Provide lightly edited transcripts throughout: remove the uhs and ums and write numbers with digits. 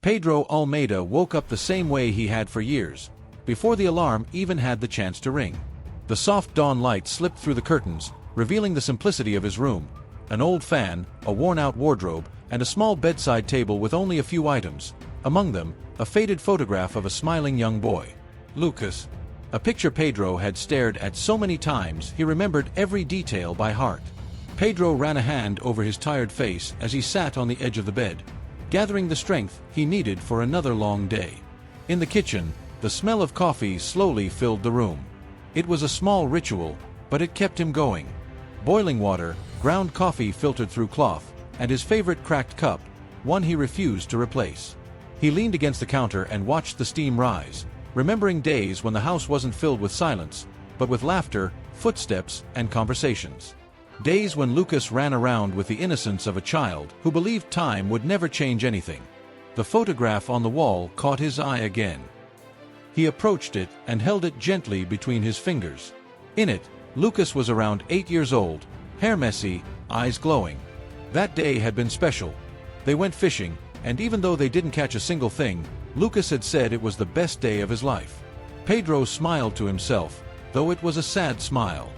Pedro Almeida woke up the same way he had for years, before the alarm even had the chance to ring. The soft dawn light slipped through the curtains, revealing the simplicity of his room: an old fan, a worn-out wardrobe, and a small bedside table with only a few items, among them, a faded photograph of a smiling young boy. Lucas. A picture Pedro had stared at so many times he remembered every detail by heart. Pedro ran a hand over his tired face as he sat on the edge of the bed, gathering the strength he needed for another long day. In the kitchen, the smell of coffee slowly filled the room. It was a small ritual, but it kept him going. Boiling water, ground coffee filtered through cloth, and his favorite cracked cup, one he refused to replace. He leaned against the counter and watched the steam rise, remembering days when the house wasn't filled with silence, but with laughter, footsteps, and conversations. Days when Lucas ran around with the innocence of a child who believed time would never change anything. The photograph on the wall caught his eye again. He approached it and held it gently between his fingers. In it, Lucas was around 8 years old, hair messy, eyes glowing. That day had been special. They went fishing, and even though they didn't catch a single thing, Lucas had said it was the best day of his life. Pedro smiled to himself, though it was a sad smile.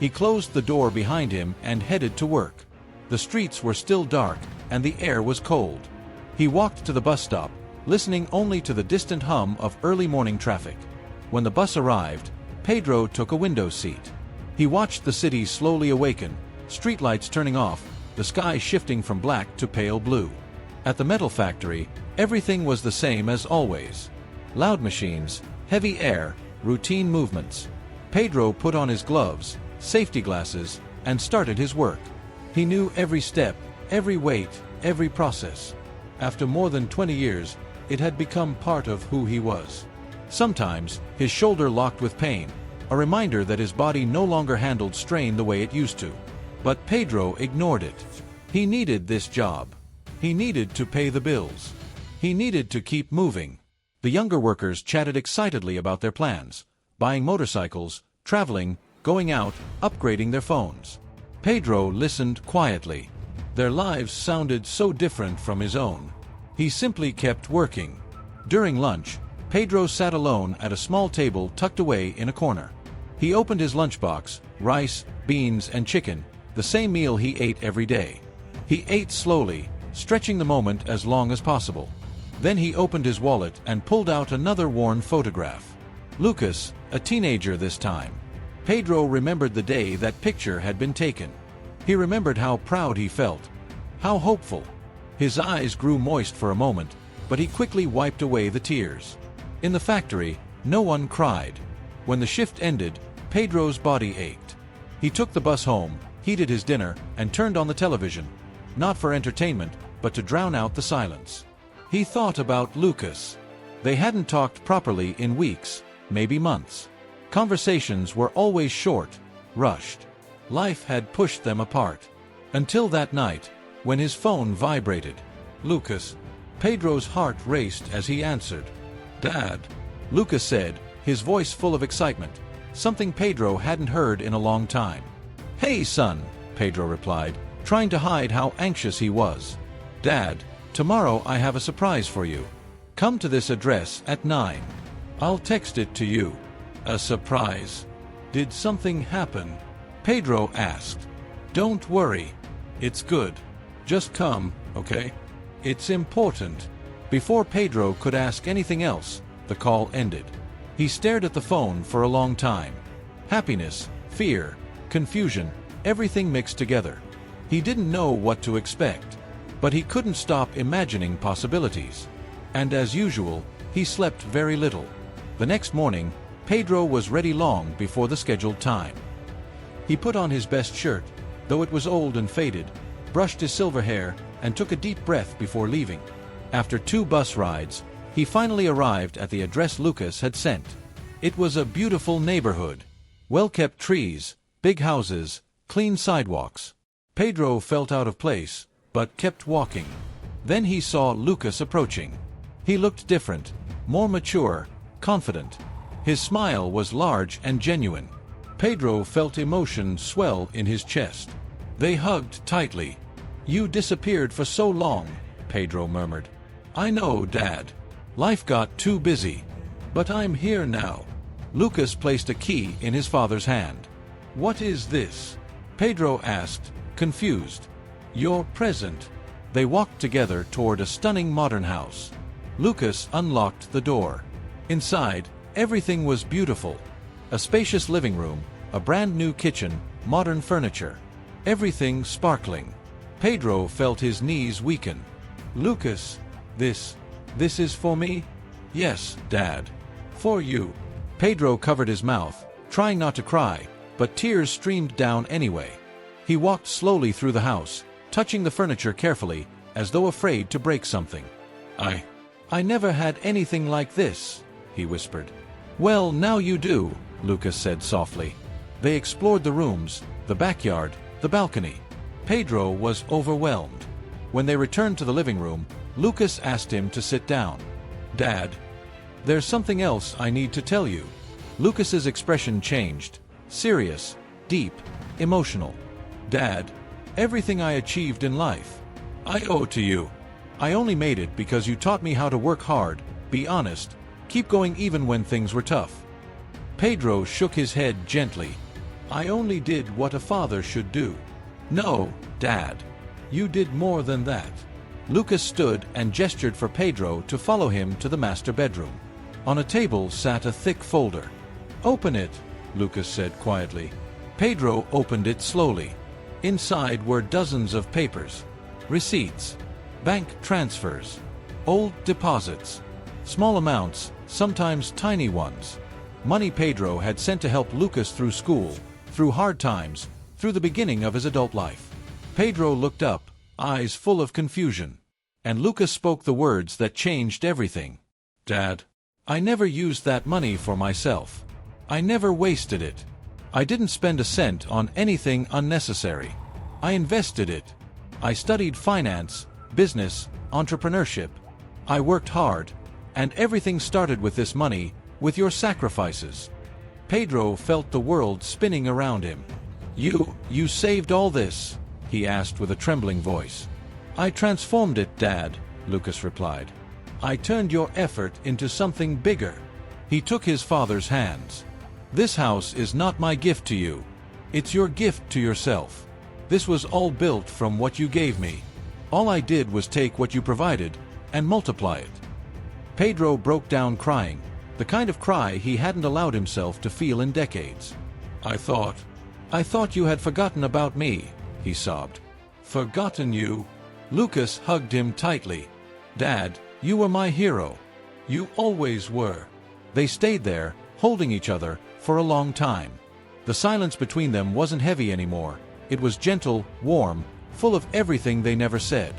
He closed the door behind him and headed to work. The streets were still dark, and the air was cold. He walked to the bus stop, listening only to the distant hum of early morning traffic. When the bus arrived, Pedro took a window seat. He watched the city slowly awaken, streetlights turning off, the sky shifting from black to pale blue. At the metal factory, everything was the same as always. Loud machines, heavy air, routine movements. Pedro put on his gloves, safety glasses, and started his work. He knew every step, every weight, every process. After more than 20 years, it had become part of who he was. Sometimes, his shoulder locked with pain, a reminder that his body no longer handled strain the way it used to. But Pedro ignored it. He needed this job. He needed to pay the bills. He needed to keep moving. The younger workers chatted excitedly about their plans: buying motorcycles, traveling, going out, upgrading their phones. Pedro listened quietly. Their lives sounded so different from his own. He simply kept working. During lunch, Pedro sat alone at a small table tucked away in a corner. He opened his lunchbox: rice, beans, and chicken, the same meal he ate every day. He ate slowly, stretching the moment as long as possible. Then he opened his wallet and pulled out another worn photograph. Lucas, a teenager this time. Pedro remembered the day that picture had been taken. He remembered how proud he felt, how hopeful. His eyes grew moist for a moment, but he quickly wiped away the tears. In the factory, no one cried. When the shift ended, Pedro's body ached. He took the bus home, heated his dinner, and turned on the television, not for entertainment, but to drown out the silence. He thought about Lucas. They hadn't talked properly in weeks, maybe months. Conversations were always short, rushed. Life had pushed them apart. Until that night, when his phone vibrated. Lucas. Pedro's heart raced as he answered. "Dad," Lucas said, his voice full of excitement, something Pedro hadn't heard in a long time. "Hey, son," Pedro replied, trying to hide how anxious he was. "Dad, tomorrow I have a surprise for you. Come to this address at 9. I'll text it to you." "A surprise? Did something happen?" Pedro asked. "Don't worry. It's good. Just come, okay? It's important." Before Pedro could ask anything else, the call ended. He stared at the phone for a long time. Happiness, fear, confusion, everything mixed together. He didn't know what to expect, but he couldn't stop imagining possibilities. And as usual, he slept very little. The next morning, Pedro was ready long before the scheduled time. He put on his best shirt, though it was old and faded, brushed his silver hair, and took a deep breath before leaving. After 2 bus rides, he finally arrived at the address Lucas had sent. It was a beautiful neighborhood. Well-kept trees, big houses, clean sidewalks. Pedro felt out of place, but kept walking. Then he saw Lucas approaching. He looked different, more mature, confident. His smile was large and genuine. Pedro felt emotion swell in his chest. They hugged tightly. "You disappeared for so long," Pedro murmured. I know, Dad. Life got too busy. But I'm here now. Lucas placed a key in his father's hand. What is this? Pedro asked, confused. Your present. They walked together toward a stunning modern house. Lucas unlocked the door. Inside, everything was beautiful. A spacious living room, a brand new kitchen, modern furniture. Everything sparkling. Pedro felt his knees weaken. Lucas, this is for me? Yes, Dad. For you. Pedro covered his mouth, trying not to cry, but tears streamed down anyway. He walked slowly through the house, touching the furniture carefully, as though afraid to break something. I never had anything like this, he whispered. Well, now you do, Lucas said softly. They explored the rooms, the backyard, the balcony. Pedro was overwhelmed. When they returned to the living room, Lucas asked him to sit down. Dad, there's something else I need to tell you. Lucas's expression changed. Serious, deep, emotional. Dad, everything I achieved in life, I owe to you. I only made it because you taught me how to work hard, be honest, keep going even when things were tough. Pedro shook his head gently. I only did what a father should do. No, Dad. You did more than that. Lucas stood and gestured for Pedro to follow him to the master bedroom. On a table sat a thick folder. Open it, Lucas said quietly. Pedro opened it slowly. Inside were dozens of papers. Receipts. Bank transfers. Old deposits. Small amounts, sometimes tiny ones. Money Pedro had sent to help Lucas through school, through hard times, through the beginning of his adult life. Pedro looked up, eyes full of confusion. And Lucas spoke the words that changed everything. Dad, I never used that money for myself. I never wasted it. I didn't spend a cent on anything unnecessary. I invested it. I studied finance, business, entrepreneurship. I worked hard, and everything started with this money, with your sacrifices. Pedro felt the world spinning around him. You saved all this? He asked with a trembling voice. I transformed it, Dad, Lucas replied. I turned your effort into something bigger. He took his father's hands. This house is not my gift to you. It's your gift to yourself. This was all built from what you gave me. All I did was take what you provided and multiply it. Pedro broke down crying, the kind of cry he hadn't allowed himself to feel in decades. I thought you had forgotten about me, he sobbed. Forgotten you? Lucas hugged him tightly. Dad, you were my hero. You always were. They stayed there, holding each other, for a long time. The silence between them wasn't heavy anymore. It was gentle, warm, full of everything they never said.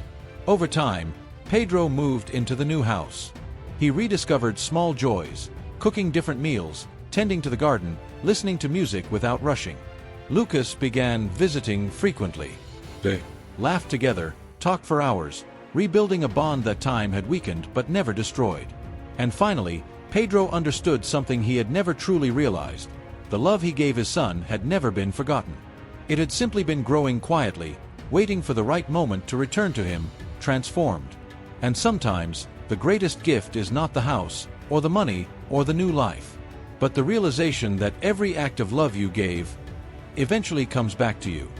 Over time, Pedro moved into the new house. He rediscovered small joys, cooking different meals, tending to the garden, listening to music without rushing. Lucas began visiting frequently. They laughed together, talked for hours, rebuilding a bond that time had weakened but never destroyed. And finally, Pedro understood something he had never truly realized. The love he gave his son had never been forgotten. It had simply been growing quietly, waiting for the right moment to return to him, transformed. And sometimes, the greatest gift is not the house, or the money, or the new life, but the realization that every act of love you gave eventually comes back to you.